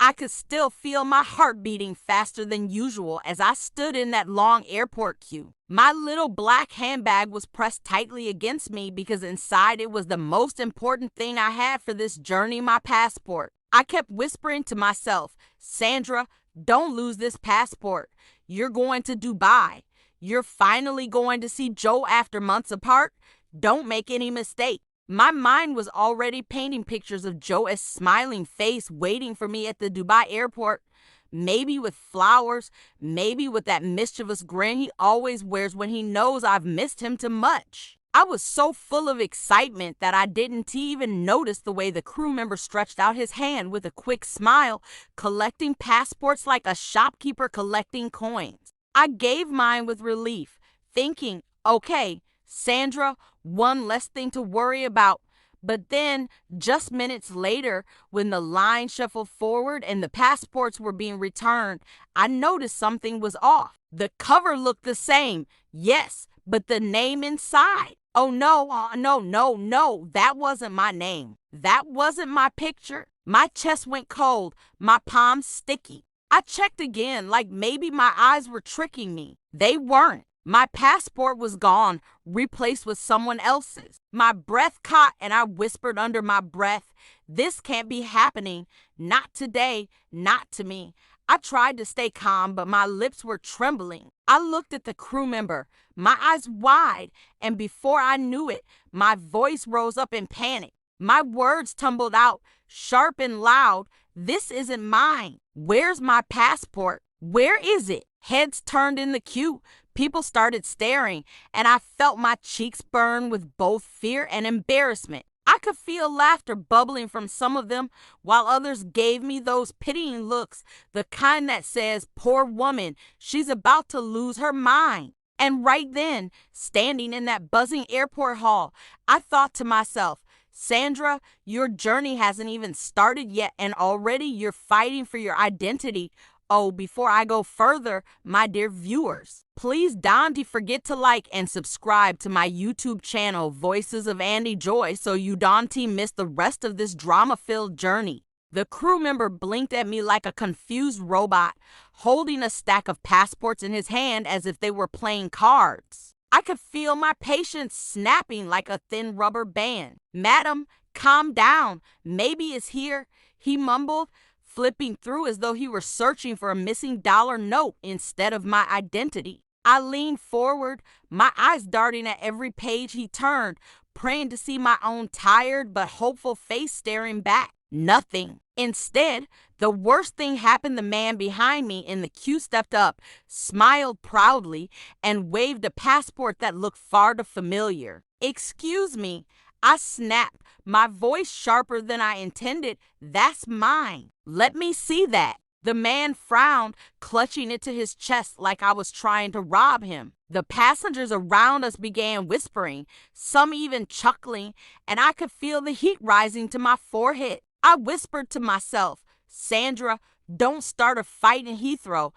I could still feel my heart beating faster than usual as I stood in that long airport queue. My little black handbag was pressed tightly against me because inside it was the most important thing I had for this journey, my passport. I kept whispering to myself, Sandra, don't lose this passport. You're going to Dubai. You're finally going to see Joe after months apart. Don't make any mistake. My mind was already painting pictures of Joe as smiling face waiting for me at the Dubai airport, maybe with flowers, maybe with that mischievous grin he always wears when he knows I've missed him too much. I was so full of excitement that I didn't even notice the way the crew member stretched out his hand with a quick smile, collecting passports like a shopkeeper collecting coins. I gave mine with relief, thinking, okay, Sandra, one less thing to worry about. But then, just minutes later, when the line shuffled forward and the passports were being returned, I noticed something was off. The cover looked the same, yes, but the name inside. Oh no, no, that wasn't my name. That wasn't my picture. My chest went cold, my palms sticky. I checked again, like maybe my eyes were tricking me. They weren't. My passport was gone, replaced with someone else's. My breath caught and I whispered under my breath, this can't be happening. Not today, not to me. I tried to stay calm, but my lips were trembling. I looked at the crew member, my eyes wide, and before I knew it, my voice rose up in panic. My words tumbled out, sharp and loud. This isn't mine. Where's my passport? Where is it? Heads turned in the queue. People started staring, and I felt my cheeks burn with both fear and embarrassment. I could feel laughter bubbling from some of them, while others gave me those pitying looks, the kind that says, poor woman, she's about to lose her mind. And right then, standing in that buzzing airport hall, I thought to myself, Sandra, your journey hasn't even started yet, and already you're fighting for your identity. Oh, before I go further, my dear viewers, please don't forget to like and subscribe to my YouTube channel, Voices of Auntie Joy, so you don't miss the rest of this drama-filled journey. The crew member blinked at me like a confused robot, holding a stack of passports in his hand as if they were playing cards. I could feel my patience snapping like a thin rubber band. Madam, calm down. Maybe it's here, he mumbled, flipping through as though he were searching for a missing dollar note instead of my identity. I leaned forward, my eyes darting at every page he turned, praying to see my own tired but hopeful face staring back. Nothing. Instead, the worst thing happened. The man behind me in the queue stepped up, smiled proudly, and waved a passport that looked far too familiar. Excuse me, I snapped, my voice sharper than I intended. That's mine. Let me see that. The man frowned, clutching it to his chest like I was trying to rob him. The passengers around us began whispering, some even chuckling, and I could feel the heat rising to my forehead. I whispered to myself, Sandra, don't start a fight in Heathrow.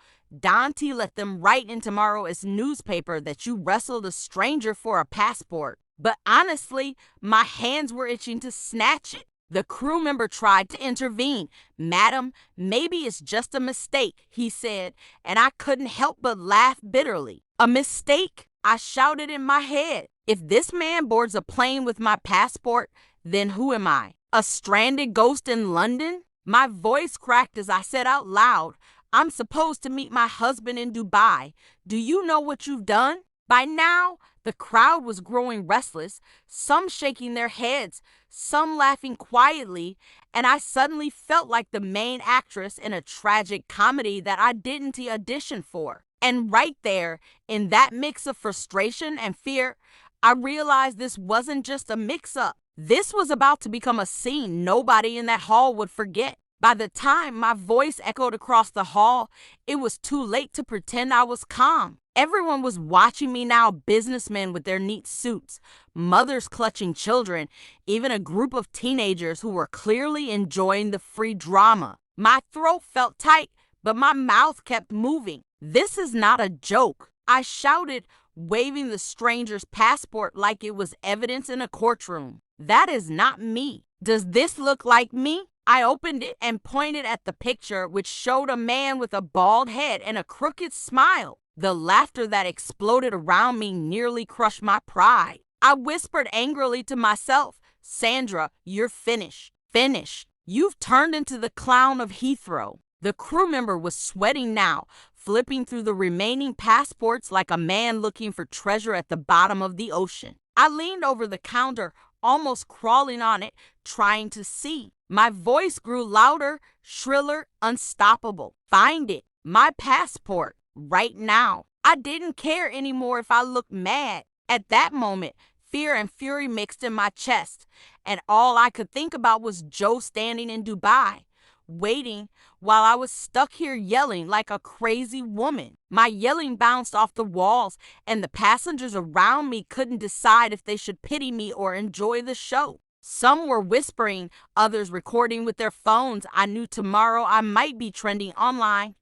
Auntie let them write in tomorrow's newspaper that you wrestled a stranger for a passport. But honestly, my hands were itching to snatch it. The crew member tried to intervene. Madam, maybe it's just a mistake, he said, and I couldn't help but laugh bitterly. A mistake? I shouted in my head. If this man boards a plane with my passport, then who am I? A stranded ghost in London? My voice cracked as I said out loud, I'm supposed to meet my husband in Dubai. Do you know what you've done? By now, the crowd was growing restless, some shaking their heads, some laughing quietly, and I suddenly felt like the main actress in a tragic comedy that I didn't audition for. And right there, in that mix of frustration and fear, I realized this wasn't just a mix-up. This was about to become a scene nobody in that hall would forget. By the time my voice echoed across the hall, it was too late to pretend I was calm. Everyone was watching me now, businessmen with their neat suits, mothers clutching children, even a group of teenagers who were clearly enjoying the free drama. My throat felt tight, but my mouth kept moving. This is not a joke, I shouted, waving the stranger's passport like it was evidence in a courtroom. That is not me. Does this look like me? I opened it and pointed at the picture, which showed a man with a bald head and a crooked smile. The laughter that exploded around me nearly crushed my pride. I whispered angrily to myself, Sandra, you're finished. Finished. You've turned into the clown of Heathrow. The crew member was sweating now, flipping through the remaining passports like a man looking for treasure at the bottom of the ocean. I leaned over the counter, almost crawling on it, trying to see. My voice grew louder, shriller, unstoppable. Find it. My passport. Right now. I didn't care anymore if I looked mad. At that moment, fear and fury mixed in my chest, and all I could think about was Joe standing in Dubai, waiting while I was stuck here yelling like a crazy woman. My yelling bounced off the walls, and the passengers around me couldn't decide if they should pity me or enjoy the show. Some were whispering, others recording with their phones. I knew tomorrow I might be trending online.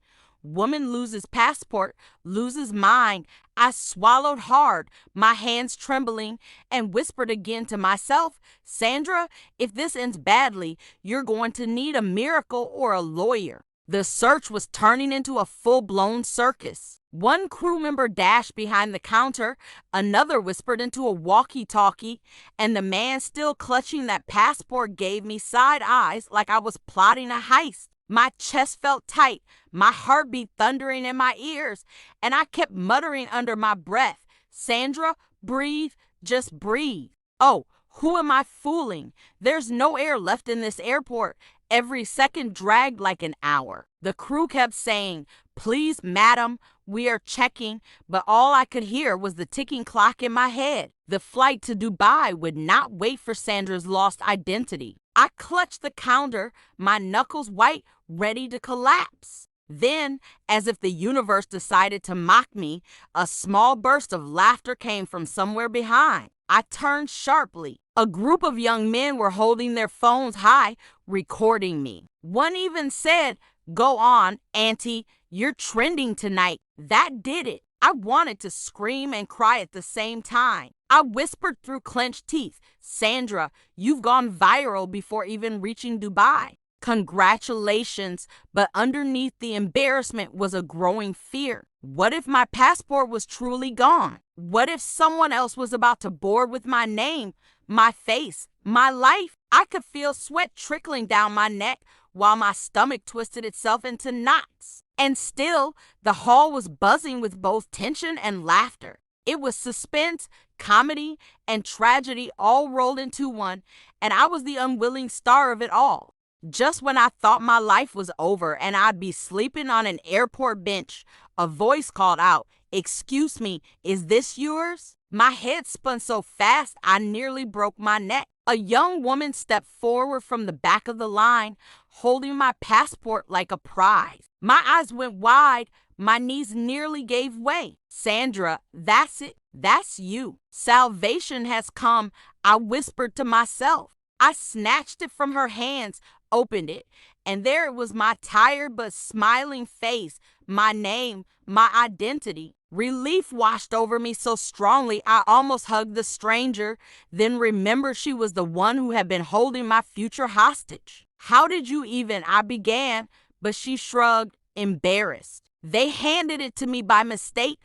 Woman loses passport, loses mind. I swallowed hard, my hands trembling, and whispered again to myself, Sandra, if this ends badly, you're going to need a miracle or a lawyer. The search was turning into a full-blown circus. One crew member dashed behind the counter, another whispered into a walkie-talkie, and the man still clutching that passport gave me side eyes like I was plotting a heist. My chest felt tight, my heartbeat thundering in my ears, and I kept muttering under my breath, Sandra, breathe, just breathe. Oh, who am I fooling? There's no air left in this airport. Every second dragged like an hour. The crew kept saying, please, madam, we are checking, but all I could hear was the ticking clock in my head. The flight to Dubai would not wait for Sandra's lost identity. I clutched the counter, my knuckles white, ready to collapse. Then, as if the universe decided to mock me, a small burst of laughter came from somewhere behind. I turned sharply. A group of young men were holding their phones high, recording me. One even said, go on, Auntie, you're trending tonight. That did it. I wanted to scream and cry at the same time. I whispered through clenched teeth, Sandra, you've gone viral before even reaching Dubai. Congratulations, but underneath the embarrassment was a growing fear. What if my passport was truly gone? What if someone else was about to board with my name, my face, my life? I could feel sweat trickling down my neck while my stomach twisted itself into knots. And still, the hall was buzzing with both tension and laughter. It was suspense, comedy, and tragedy all rolled into one, and I was the unwilling star of it all. Just when I thought my life was over and I'd be sleeping on an airport bench, a voice called out, excuse me, is this yours? My head spun so fast I nearly broke my neck. A young woman stepped forward from the back of the line, holding my passport like a prize. My eyes went wide, my knees nearly gave way. Sandra, that's it. That's you. Salvation has come, I whispered to myself. I snatched it from her hands, opened it, and there it was, my tired but smiling face, my name, my identity. Relief washed over me so strongly I almost hugged the stranger, then remembered she was the one who had been holding my future hostage. How did you even? I began, but she shrugged, embarrassed. They handed it to me by mistake,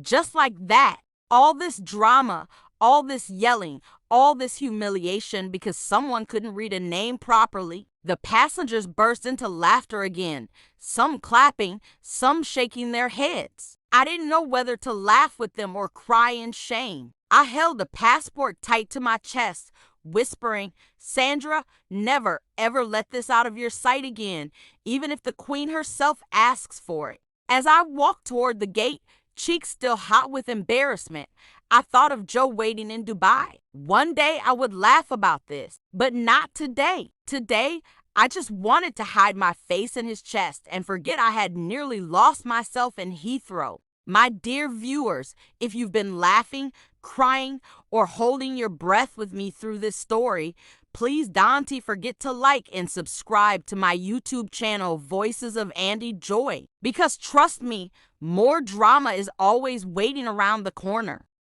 just like that. All this drama, all this yelling, all this humiliation because someone couldn't read a name properly. The passengers burst into laughter again, some clapping, some shaking their heads. I didn't know whether to laugh with them or cry in shame. I held the passport tight to my chest, whispering, Sandra, never, ever let this out of your sight again, even if the Queen herself asks for it. As I walked toward the gate, cheeks still hot with embarrassment, I thought of Joe waiting in Dubai. One day I would laugh about this, but not today. Today, I just wanted to hide my face in his chest and forget I had nearly lost myself in Heathrow. My dear viewers, if you've been laughing, crying, or holding your breath with me through this story, please don't forget to like and subscribe to my YouTube channel, Voices of Auntie Joy. Because trust me, more drama is always waiting around the corner.